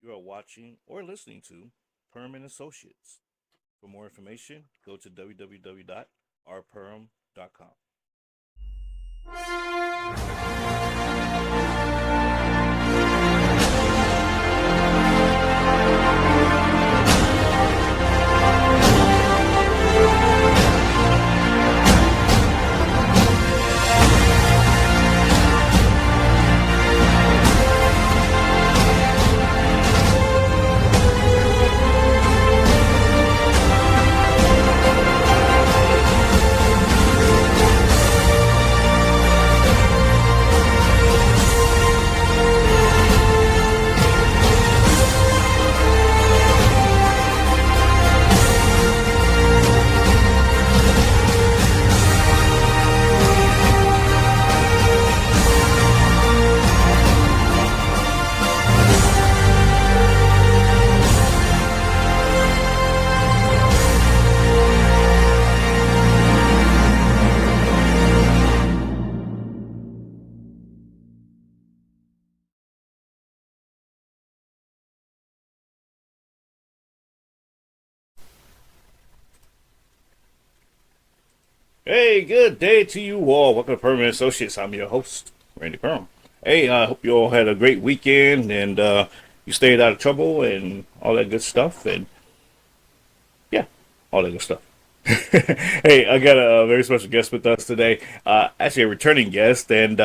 You are watching or listening to Purham and Associates. For more information, go to www.rpurham.com. Hey, good day to you all. Welcome to Purham and Associates. I'm your host, Randy Purham. Hey, I hope you all had a great weekend and you stayed out of trouble and all that good stuff. And yeah, all that good stuff. Hey, I got a very special guest with us today. Actually, a returning guest, and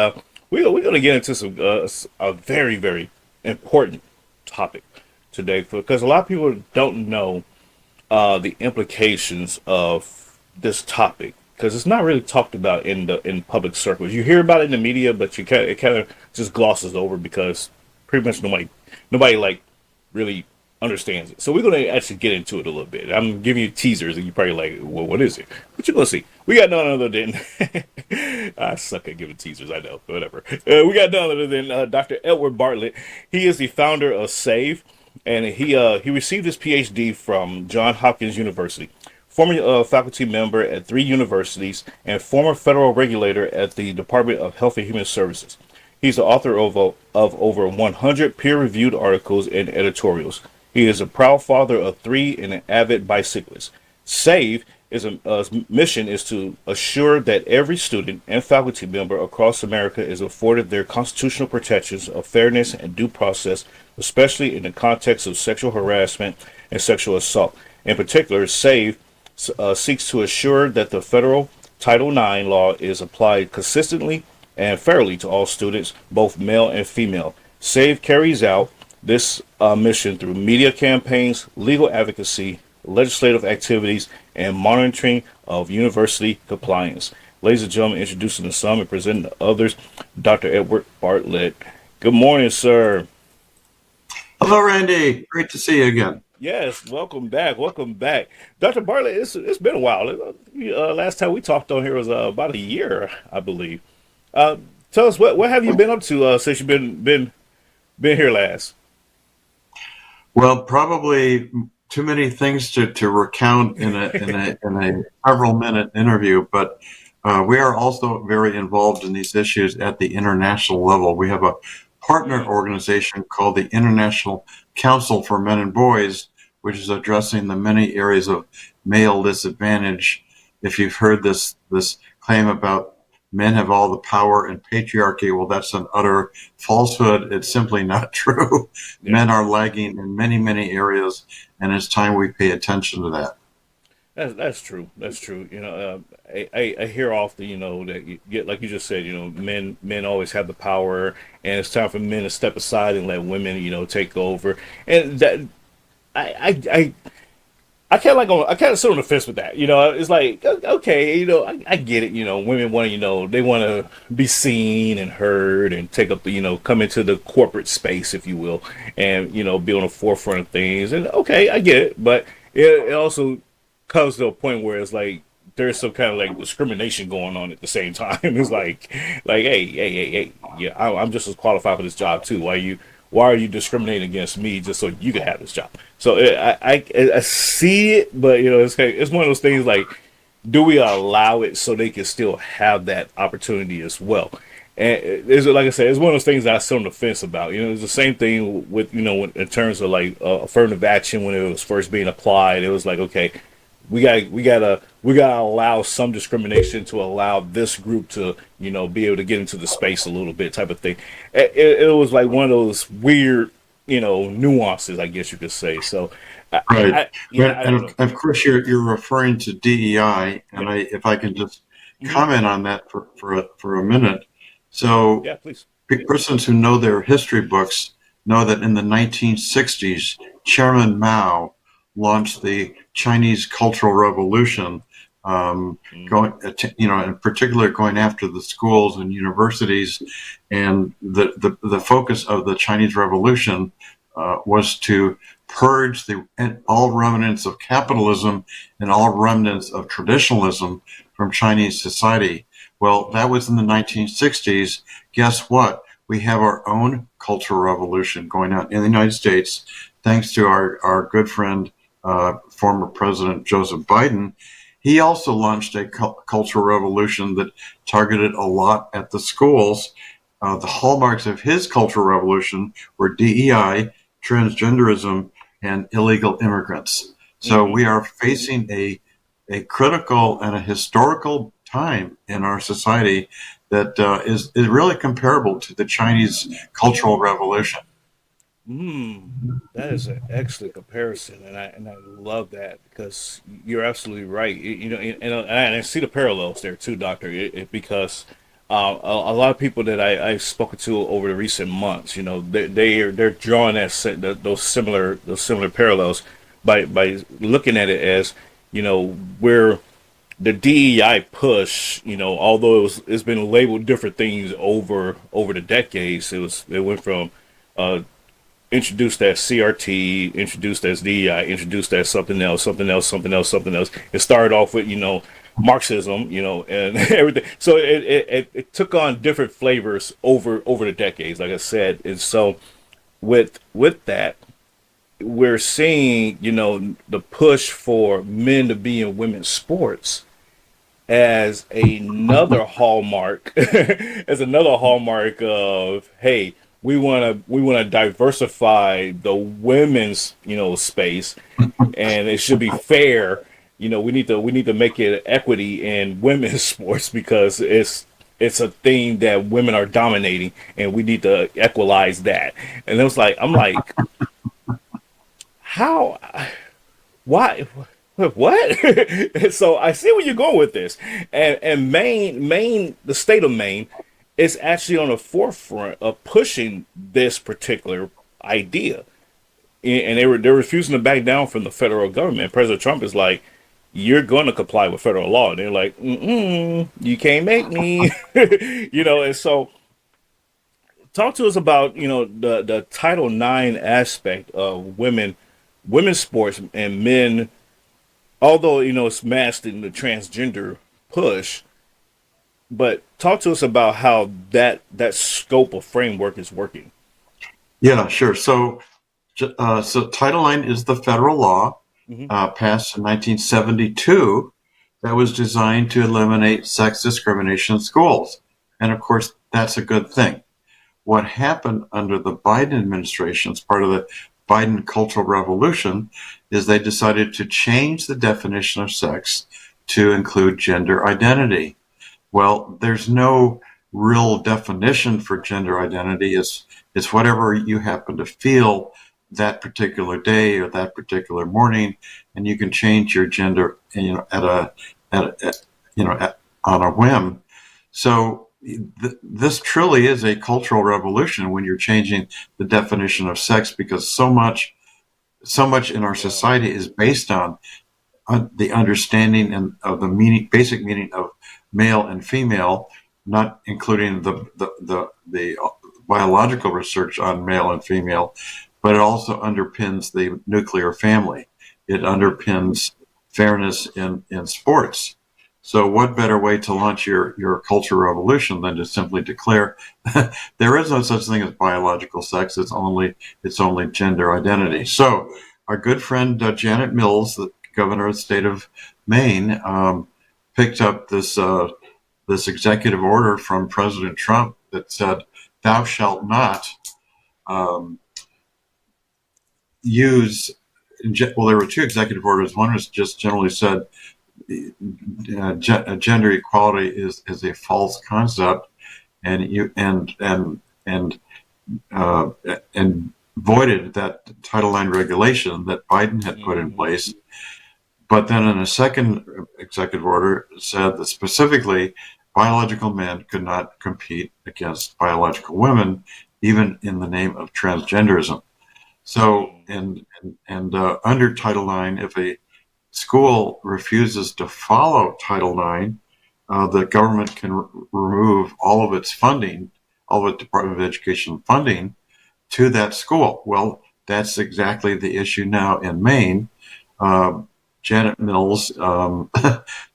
we're going to get into a very, very important topic today because a lot of people don't know the implications of this topic because it's not really talked about in public circles. You hear about it in the media, but it kind of just glosses over because pretty much nobody like really understands it. So we're going to actually get into it a little bit. I'm giving you teasers, and you're probably like, "Well, what is it?" But you're going to see. We got none other than I suck at giving teasers. I know, whatever. We got none other than Dr. Edward Bartlett. He is the founder of SAVE, and he received his PhD from Johns Hopkins University. Former faculty member at 3 universities and former federal regulator at the Department of Health and Human Services. He's the author of over 100 peer-reviewed articles and editorials. He is a proud father of 3 and an avid bicyclist. SAVE is mission is to assure that every student and faculty member across America is afforded their constitutional protections of fairness and due process, especially in the context of sexual harassment and sexual assault. In particular, SAVE seeks to assure that the federal Title IX law is applied consistently and fairly to all students, both male and female. SAVE carries out this mission through media campaigns, legal advocacy, legislative activities, and monitoring of university compliance. Ladies and gentlemen, introducing the some and presenting the others, Dr. Edward Bartlett. Good morning, sir. Hello, Randy. Great to see you again. Yes, welcome back. Welcome back. Dr. Bartlett, it's been a while. Last time we talked on here was about a year, I believe. Uh, Tell us what have you been up to since you've been here last? Well, probably too many things to recount in a several minute interview, but we are also very involved in these issues at the international level. We have a partner organization called the International Council for Men and Boys, which is addressing the many areas of male disadvantage. If you've heard this claim about men have all the power and patriarchy, well, that's an utter falsehood. It's simply not true. Yeah. Men are lagging in many, many areas, and it's time we pay attention to that. That's true. That's true. I hear often, that you get like you just said, men always have the power, and it's time for men to step aside and let women, take over. And that I I kind of sit on the fence with that. It's like okay, I get it. Women want to, they want to be seen and heard and take up the, come into the corporate space, if you will, and be on the forefront of things. And okay, I get it, but it also comes to a point where it's like there's some kind of like discrimination going on at the same time. It's like, hey, yeah, I'm just as qualified for this job too. Why are you discriminating against me just so you can have this job? So I see it, but it's one of those things like, do we allow it so they can still have that opportunity as well? And it's like I said, it's one of those things that I sit on the fence about. You know, it's the same thing with in terms of like affirmative action when it was first being applied. It was like, okay, we gotta allow some discrimination to allow this group to be able to get into the space a little bit type of thing. It was like one of those weird nuances, I guess you could say. So, Right. yeah, I And don't know. of course, you're referring to DEI, and Yeah. if I can just Hmm. comment on that for a minute. So, Yeah, please. persons who know their history books know that in the 1960s, Chairman Mao launched the Chinese Cultural Revolution, Hmm. going, in particular, going after the schools and universities. And the focus of the Chinese Revolution was to purge all remnants of capitalism and all remnants of traditionalism from Chinese society. Well, Hmm. that was in the 1960s. Guess what? We have our own cultural revolution going on in the United States, thanks to our good friend, former President Joseph Biden. He also launched a cultural revolution that targeted a lot at the schools. The hallmarks of his cultural revolution were DEI, transgenderism, and illegal immigrants. So Hmm. we are facing a critical and a historical time in our society that is really comparable to the Chinese Cultural Revolution. Hmm. That is an excellent comparison, and I love that because you're absolutely right. And I see the parallels there too, Doctor. Because a lot of people that I've spoken to over the recent months, they're drawing those similar parallels by looking at it as where the DEI push, although it's been labeled different things over the decades. It went from introduced as CRT, introduced as DEI, introduced as something else, something else, something else, something else. It started off with Marxism, and everything. So it took on different flavors over the decades, like I said. And so with that, we're seeing the push for men to be in women's sports as another hallmark as another hallmark of, hey, we want to diversify the women's space, and it should be fair. We need to make it equity in women's sports because it's a thing that women are dominating, and we need to equalize that. And it was like, I'm like, how, why, what? So I see where you're going with this, and Maine, the state of Maine, is actually on the forefront of pushing this particular idea, and they're refusing to back down from the federal government. President Trump is like, you're going to comply with federal law. And they're like, you can't make me, And so, talk to us about the Title IX aspect of women's sports and men, although it's masked in the transgender push. But talk to us about how that scope of framework is working. Yeah, sure. So Title IX is the federal law Hmm. passed in 1972 that was designed to eliminate sex discrimination in schools. And of course, that's a good thing. What happened under the Biden administration, as part of the Biden cultural revolution, is they decided to change the definition of sex to include gender identity. Well, there's no real definition for gender identity. It's whatever you happen to feel that particular day or that particular morning, and you can change your gender, at you know at, on a whim. So this truly is a cultural revolution when you're changing the definition of sex, because so much in our Yeah. society is based on the understanding and of the basic meaning of male and female, not including the biological research on male and female, but it also underpins the nuclear family. It Hmm. underpins fairness in sports. So, what better way to launch your cultural revolution than to simply declare there is no such thing as biological sex? It's only gender identity. So, our good friend Janet Mills, the governor of the state of Maine, picked up this. this executive order from President Trump that said, "Thou shalt not um, use." Well, there were two executive orders. One was just generally said gender equality is a false concept, and you uh, and voided that Title IX regulation that Biden had put in Mm-hmm. place. But then in a second executive order said that specifically biological men could not compete against biological women, even in the name of transgenderism. So, under Title IX, if a school refuses to follow Title IX, the government can remove all of its funding, all of its Department of Education funding to that school. Well, that's exactly the issue now in Maine. Uh, Janet Mills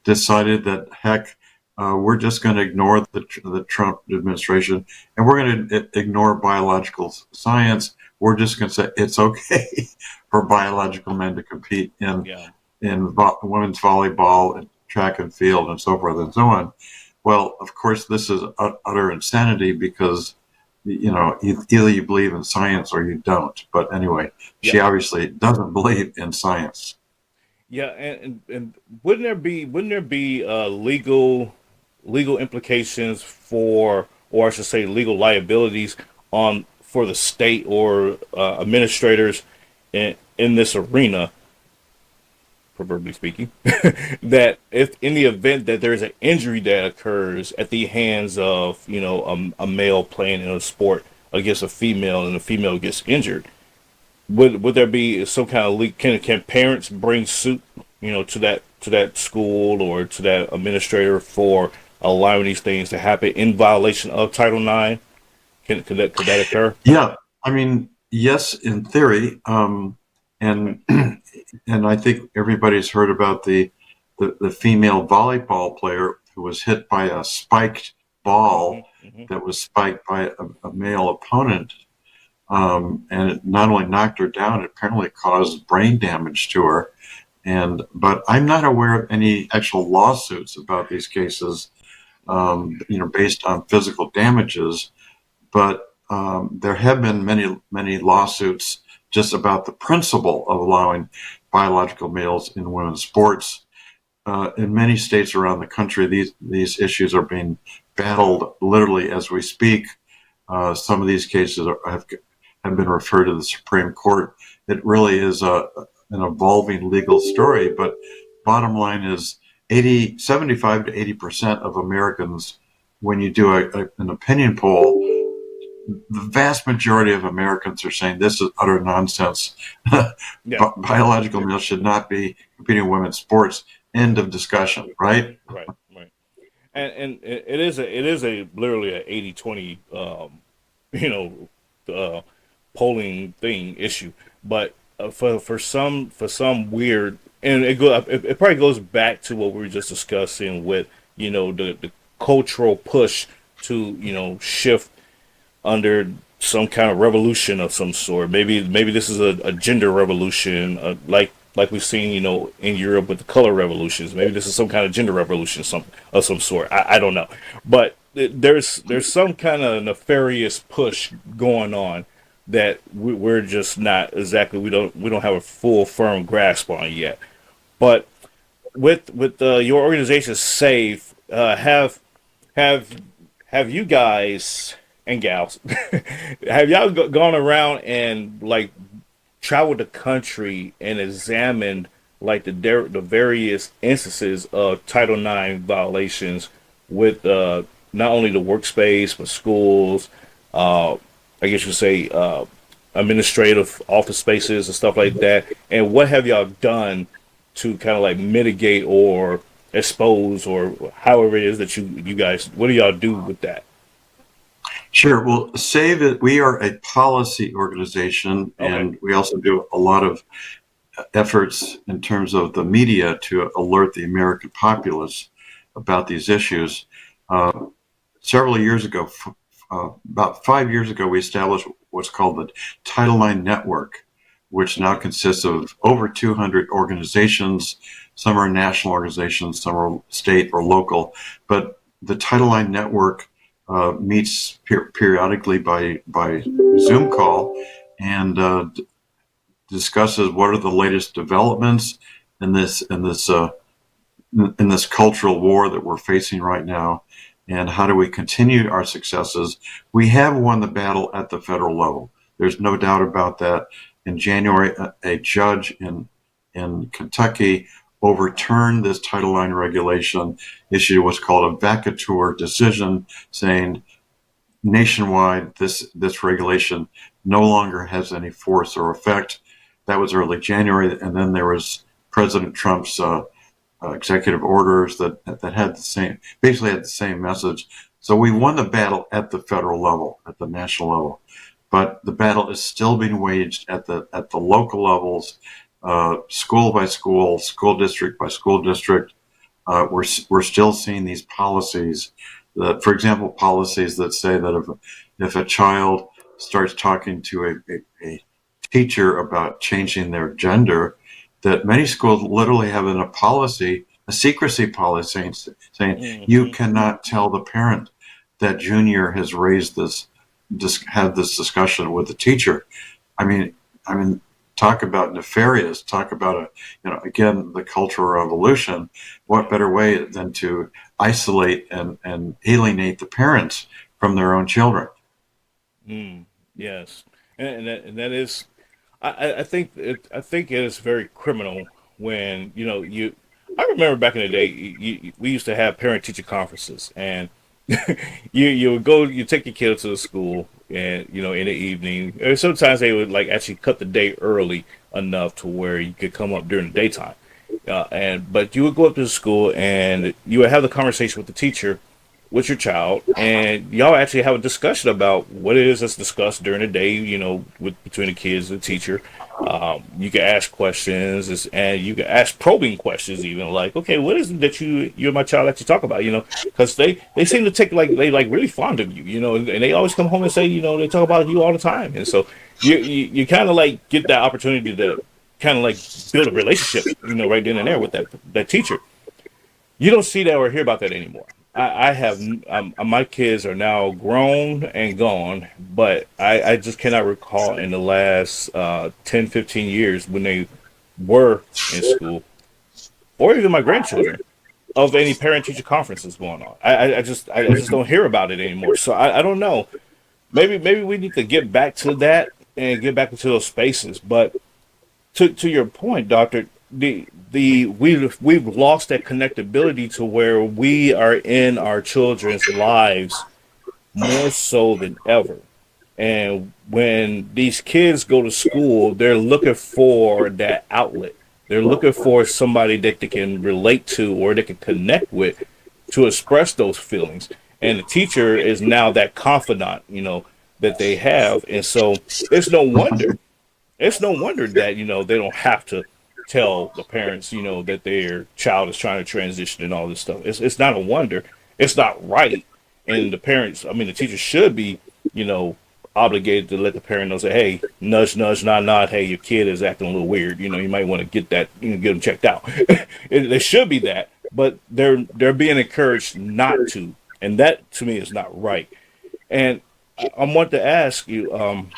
decided that, heck, we're just going to ignore the Trump administration and we're going to ignore biological science. We're just going to say it's okay for biological men to compete Yeah. in women's volleyball and track and field and so forth and so on. Well, of course, this is utter insanity because, either you believe in science or you don't. But anyway, Yeah. she obviously doesn't believe in science. Yeah, and wouldn't there be legal implications for, or I should say, legal liabilities on for the state or administrators in this arena, proverbially speaking, that if in the event that there is an injury that occurs at the hands of a male playing in a sport against a female and the female gets injured, would there be some kind of leak? Can parents bring suit, to that school or to that administrator for allowing these things to happen in violation of Title IX? Could that occur? Yeah, I mean, yes, in theory, Okay. and and I think everybody's heard about the female volleyball player who was hit by a spiked Hmm. ball Hmm. that was spiked by a male opponent, and it not only knocked her down, it apparently caused brain damage to her. But I'm not aware of any actual lawsuits about these cases, based on physical damages. But there have been many lawsuits just about the principle of allowing biological males in women's sports. In many states around the country, these issues are being battled literally as we speak. Some of these cases have been referred to the Supreme Court. It really is an evolving legal story, but bottom line is 75 to 80% of Americans, when you do an opinion poll, the vast majority of Americans are saying this is utter nonsense. Yeah. Biological males should not be competing in women's sports. End of discussion, right? Right. Right. And it is a literally a 80-20 you know polling thing issue, but for some weird, and it probably goes back to what we were just discussing with the cultural push to shift under some kind of revolution of some sort. Maybe this is a gender revolution, like we've seen, in Europe with the color revolutions. Maybe this is some kind of gender revolution, of some sort. I don't know, but there's some kind of nefarious push going on that we're just not exactly, we don't have a full firm grasp on yet. But with your organization, Save, have have you guys and gals have y'all gone around and like traveled the country and examined like the various instances of Title IX violations with not only the workspace but schools, I guess you could say administrative office spaces and stuff like that? And what have y'all done to kind of like mitigate or expose, or however it is that you guys, what do y'all do with that? Sure. Well, Save It, we are a policy organization, Okay. and we also do a lot of efforts in terms of the media to alert the American populace about these issues. Uh, Several years ago, about 5 years ago, we established what's called the Title IX Network, which now consists of over 200 organizations. Some are national organizations, some are state or local. But the Title IX network meets periodically by Zoom call and discusses what are the latest developments in this cultural war that we're facing right now, and how do we continue our successes. We have won the battle at the federal level. There's no doubt about that. In January, a judge in Kentucky overturned this Title IX regulation, issued what's called a vacatur decision, saying nationwide this regulation no longer has any force or effect. That was early January, and then there was President Trump's executive orders that had basically had the same message. So we won the battle at the federal level, at the national level, but the battle is still being waged at the local levels, school by school, school district by school district. We're still seeing these policies that, for example, policies that say that if a child starts talking to a teacher about changing their gender, that many schools literally have a secrecy policy saying you cannot tell the parent that Junior has had this discussion with the teacher. I mean, talk about nefarious, talk about again, the cultural revolution. What better way than to isolate and alienate the parents from their own children? Yes, and that is, I think it is very criminal when you. I remember back in the day, we used to have parent teacher conferences, and you would go, you take your kid to the school, and in the evening, or sometimes they would like actually cut the day early enough to where you could come up during the daytime, but you would go up to the school and you would have the conversation with the teacher with your child, and y'all actually have a discussion about what it is that's discussed during the day, between the kids and the teacher. You can ask questions, and you can ask probing questions, even like, okay, what is it that you and my child actually talk about? Because they seem to take like they like really fond of you, and they always come home and say, they talk about you all the time, and so you kind of like get that opportunity to kind of like build a relationship, right then and there with that teacher. You don't see that or hear about that anymore. I have my kids are now grown and gone, but I just cannot recall in the last 10, 15 years when they were in school, or even my grandchildren, of any parent teacher conferences going on. I just don't hear about it anymore. So I don't know. Maybe we need to get back to that and get back into those spaces. But to your point, Doctor, we've lost that connectability to where we are in our children's lives more so than ever. And when these kids go to school, they're looking for that outlet. They're looking for somebody that they can relate to or they can connect with to express those feelings. And the teacher is now that confidant, that they have. And so it's no wonder. It's no wonder that, they don't have to tell the parents, that their child is trying to transition and all this stuff. It's not a wonder. It's not right. And the parents, the teacher should be, obligated to let the parent know, say, hey, nudge, nudge, nod, nod. Hey, your kid is acting a little weird. You might want to get that, get them checked out. There should be that, but they're being encouraged not to, and that to me is not right. And I want to ask you,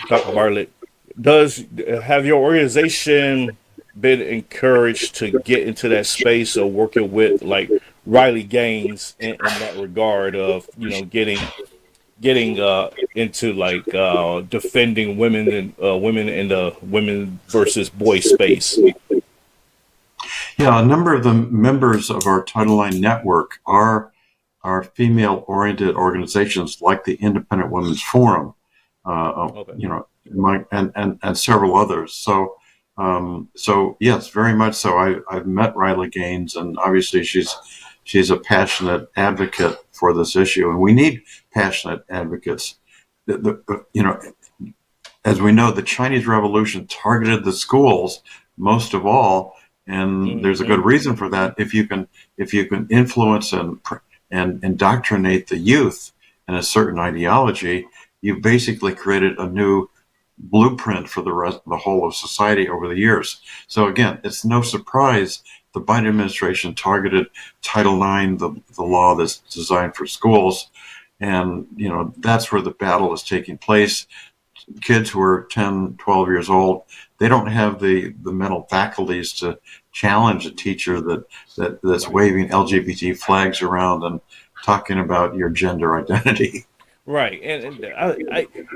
Dr. Bartlett, does have your organization been encouraged to get into that space of working with like Riley Gaines in that regard of getting into like defending women and women in the women versus boy space? Yeah, a number of the members of our Title IX network are female-oriented organizations like the Independent Women's Forum, Okay. and several others. So yes, very much so. I've met Riley Gaines, and obviously she's a passionate advocate for this issue, and we need passionate advocates. As we know, the Chinese Revolution targeted the schools most of all, and there's a good reason for that. If you can influence and indoctrinate the youth in a certain ideology, you've basically created a new blueprint for the whole of society over the years. So again, it's no surprise the Biden administration targeted Title IX, the law that's designed for schools. And, that's where the battle is taking place. Kids who are 10, 12 years old, they don't have the mental faculties to challenge a teacher that's waving LGBT flags around and talking about your gender identity. Right, and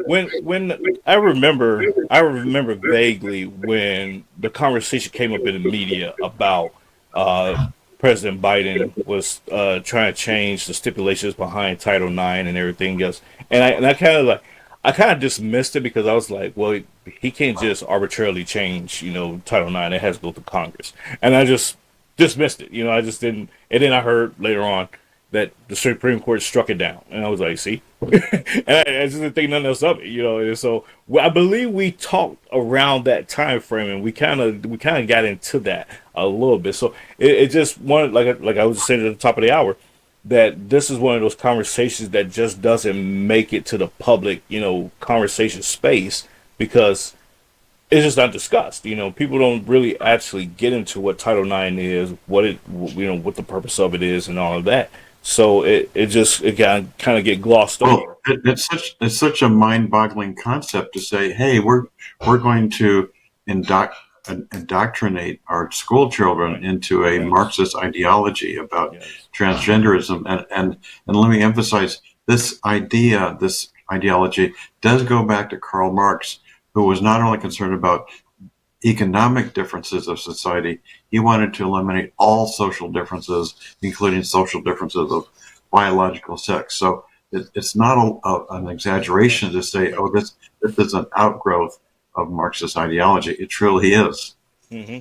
when I remember vaguely when the conversation came up in the media about uh, President Biden was trying to change the stipulations behind Title IX and everything else, and I kind of I kind of dismissed it because I was like, well, he can't just arbitrarily change Title IX. It has to go through Congress, and I just dismissed it. I just didn't, and then I heard later on that the Supreme Court struck it down, and I was like, "See," and I just didn't think nothing else of it, And so I believe we talked around that time frame, and we kind of got into that a little bit. So it just one like I was saying at the top of the hour that this is one of those conversations that just doesn't make it to the public, conversation space because it's just not discussed. People don't really actually get into what Title IX is, what it, what the purpose of it is, and all of that. So it kind of get glossed Well, over. it's such a mind-boggling concept to say, hey, we're going to indoc- indoctrinate our school children Right. into a Yes. Marxist ideology about Yes. transgenderism, and let me emphasize this idea, this ideology does go back to Karl Marx, who was not only concerned about economic differences of society, he wanted to eliminate all social differences, including social differences of biological sex. So it's not an exaggeration to say, oh, this is an outgrowth of Marxist ideology. It truly is. Hmm.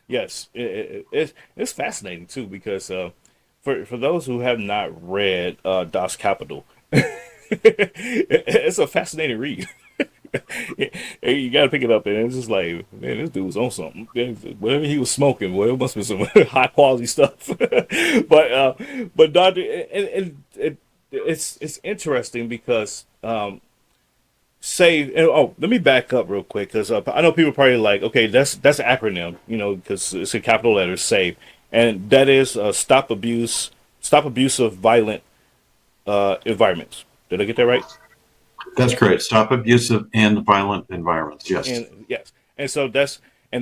Yes. It's fascinating too because for those who have not read Das Kapital, it's a fascinating read. You gotta pick it up, and it's just like, man, this dude was on something. Whatever he was smoking, well, it must be some high quality stuff. But Doctor, it's interesting because say, let me back up real quick because I know people are probably like, okay, that's an acronym, because it's in capital letters, SAVE, and that is stop abuse of violent environments. Did I get that right? That's great. Stop abusive and violent environments. Yes. And yes, and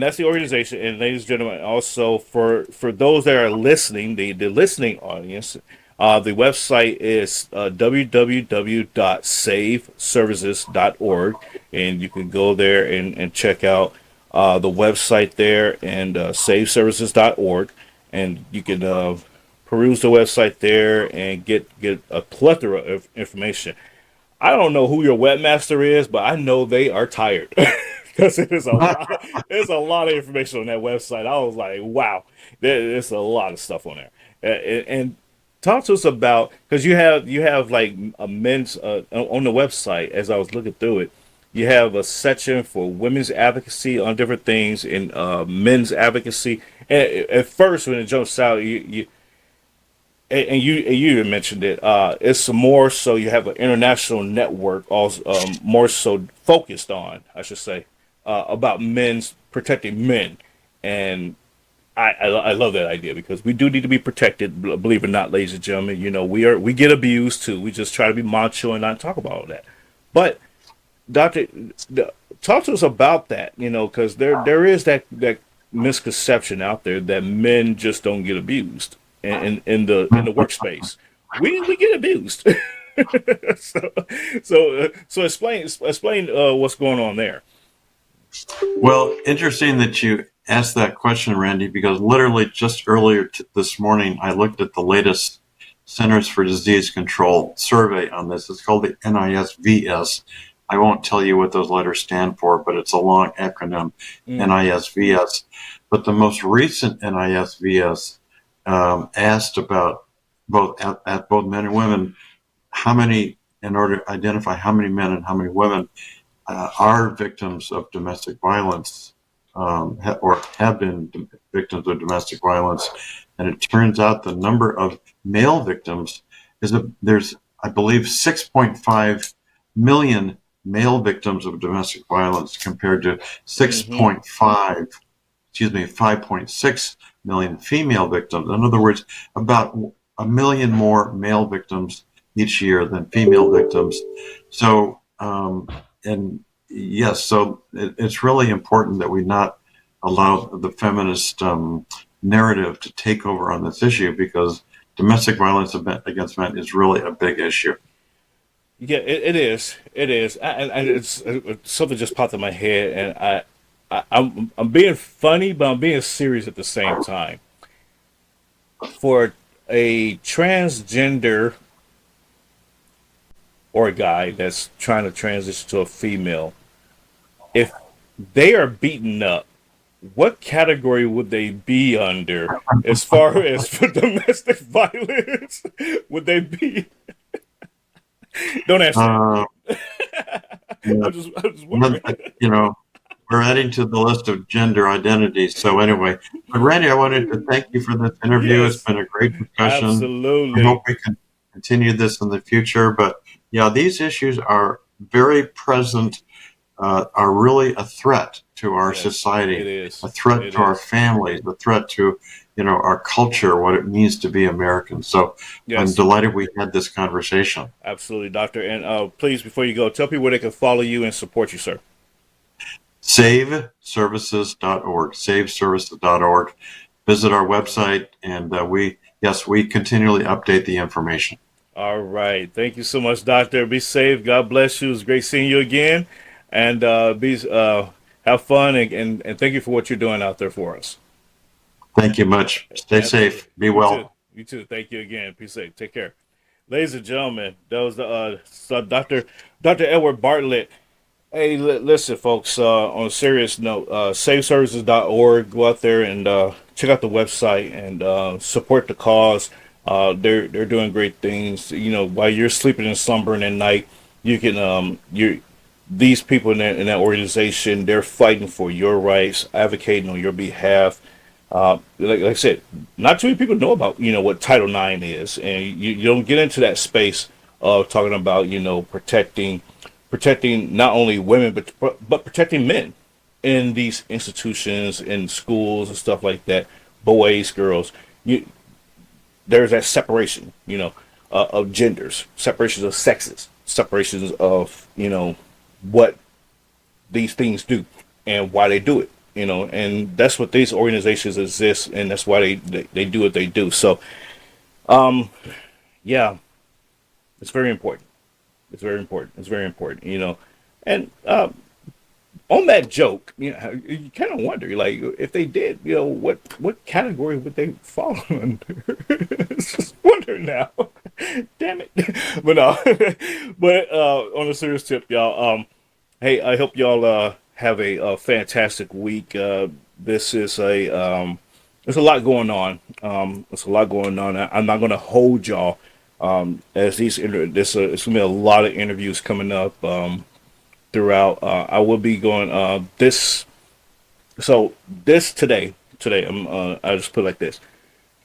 that's the organization. And ladies and gentlemen, also for those that are listening, the listening audience, the website is www.saveservices.org, and you can go there and check out the website there and saveservices.org, and you can peruse the website there and get a plethora of information. I don't know who your webmaster is, but I know they are tired because it is a lot. There's a lot of information on that website. I was like, wow, there's a lot of stuff on there. And talk to us about because you have like a men's on the website. As I was looking through it, you have a section for women's advocacy on different things and men's advocacy. And at first, when it jumps out, and you even mentioned it. It's more so you have an international network, also more so focused on, I should say, about men's protecting men, and I love that idea because we do need to be protected. Believe it or not, ladies and gentlemen, we get abused too. We just try to be macho and not talk about all that. But Doctor, talk to us about that. Because there is that misconception out there that men just don't get abused in the workspace. We get abused. so so explain what's going on there. Well, interesting that you asked that question, Randy, because literally just earlier this morning, I looked at the latest Centers for Disease Control survey on this. It's called the NISVS. I won't tell you what those letters stand for, but it's a long acronym, Mm. NISVS. But the most recent NISVS asked about at both men and women, how many, in order to identify how many men and how many women are victims of domestic violence or have been victims of domestic violence. And it turns out the number of male victims there's, I believe, 6.5 million male victims of domestic violence compared to Hmm. 5.6 million female victims. In other words, about 1 million more male victims each year than female victims. So, and yes, so it's really important that we not allow the feminist narrative to take over on this issue, because domestic violence against men is really a big issue. Yeah, it is. It is. And something just popped in my head, and I'm being funny, but I'm being serious at the same time. For a transgender or a guy that's trying to transition to a female, if they are beaten up, what category would they be under as far as for domestic violence? Would they be? Don't answer Uh, that. I'm just wondering. you know, we're adding to the list of gender identities. So anyway, but Randy, I wanted to thank you for this interview. It's Yes, been a great discussion. I absolutely. hope we can continue this in the future. But yeah, these issues are very present, are really a threat to our Yes, it society, is. a threat It to our is. families, a threat to, our culture, what it means to be American. So I'm Yes, delighted we had this conversation. absolutely, doctor. And please, before you go, tell people where they can follow you and support you, sir. SaveServices.org, SaveServices.org. Visit our website, and we continually update the information. All right. Thank you so much, doctor. Be safe. God bless you. It was great seeing you again. And have fun and thank you for what you're doing out there for us. Thank you much. Stay Absolutely. safe. Be You too. well. You too. Thank you again. Be safe. Take care. Ladies and gentlemen, that was the Dr. Edward Bartlett. Hey, listen, folks. On a serious note, SaveServices.org. Go out there and check out the website and support the cause. They're doing great things. While you're sleeping and slumbering at night, you can you these people in that organization, they're fighting for your rights, advocating on your behalf. Like I said, not too many people know about what Title IX is, and you don't get into that space of talking about protecting not only women but protecting men in these institutions, in schools and stuff like that, boys, girls. There's that separation, of genders, separations of sexes, separations of what these things do and why they do it. And that's what these organizations exist, and that's why they do what they do. So, yeah, it's very important. It's very important. It's very important. And on that joke, you kind of wonder, like, if they did, what category would they fall under? Just wonder now. Damn it. But no. But on a serious tip, y'all. Hey, I hope y'all have a fantastic week. This is there's a lot going on. There's a lot going on. I'm not going to hold y'all as it's gonna be a lot of interviews coming up throughout. I will be going this. So this today I just put it like this.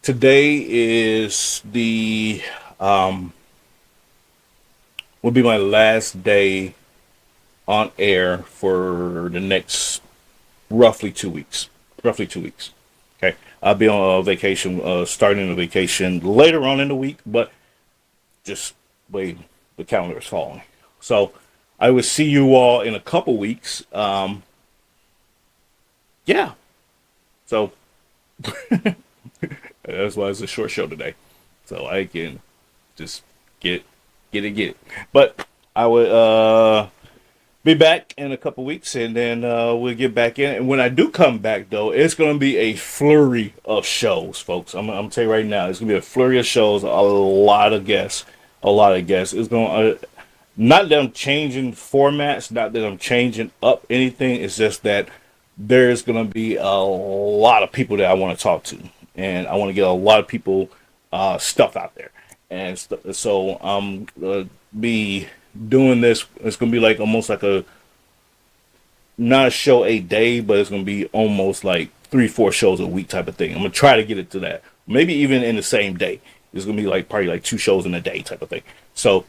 Today is the will be my last day on air for the next roughly 2 weeks. Roughly 2 weeks. Okay, I'll be on a vacation, starting a vacation later on in the week, but just way the calendar is falling. So I will see you all in a couple weeks. Yeah. So that's why it's a short show today. So I can just get it. But I would be back in a couple weeks, and then we'll get back in. And when I do come back, though, it's going to be a flurry of shows, folks. I'm going to tell you right now, it's going to be a flurry of shows, a lot of guests. It's going to, not that I'm changing formats, not that I'm changing up anything. It's just that there's going to be a lot of people that I want to talk to, and I want to get a lot of people stuff out there. And so I'm be doing this. It's gonna be like almost like a not a show a day, but it's gonna be almost like 3-4 shows a week type of thing. I'm gonna try to get it to that. Maybe even in the same day. It's gonna be like probably like 2 shows in a day type of thing. So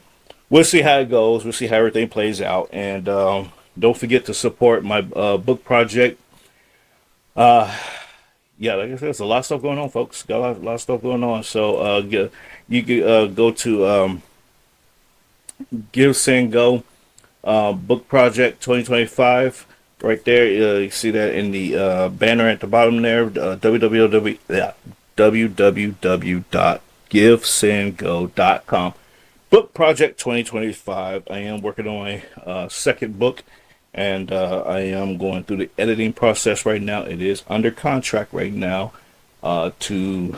we'll see how it goes. We'll see how everything plays out. And don't forget to support my book project. yeah, like I said, there's a lot of stuff going on, folks. Got a lot of stuff going on. So you could go to Give Send Go Book Project 2025. Right there, you see that in the banner at the bottom there. www.givesendgo.com. Book Project 2025. I am working on a second book, and I am going through the editing process right now. It is under contract right now to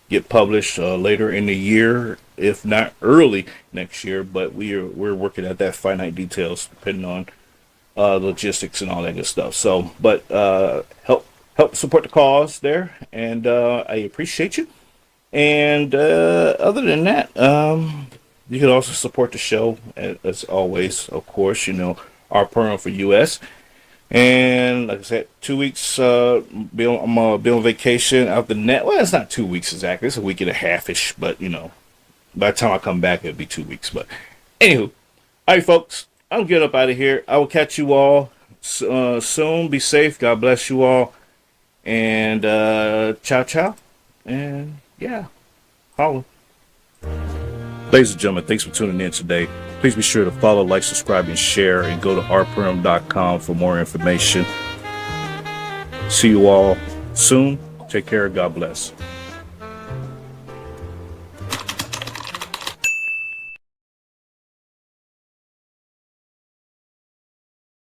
get published later in the year, if not early next year. But we're working at that finite details, depending on logistics and all that good stuff. So, but help support the cause there, and I appreciate you. And other than that, you can also support the show as always. Of course, our Purham for US. And like I said, 2 weeks. I'm be on vacation out the net. Well, it's not 2 weeks exactly. It's a week and a half ish. But by the time I come back, it'll be 2 weeks. But anywho, all right, folks. I'll get up out of here. I will catch you all soon. Be safe. God bless you all. And ciao, ciao. And yeah, holla. Ladies and gentlemen, thanks for tuning in today. Please be sure to follow, like, subscribe, and share, and go to rprim.com for more information. See you all soon. Take care. God bless.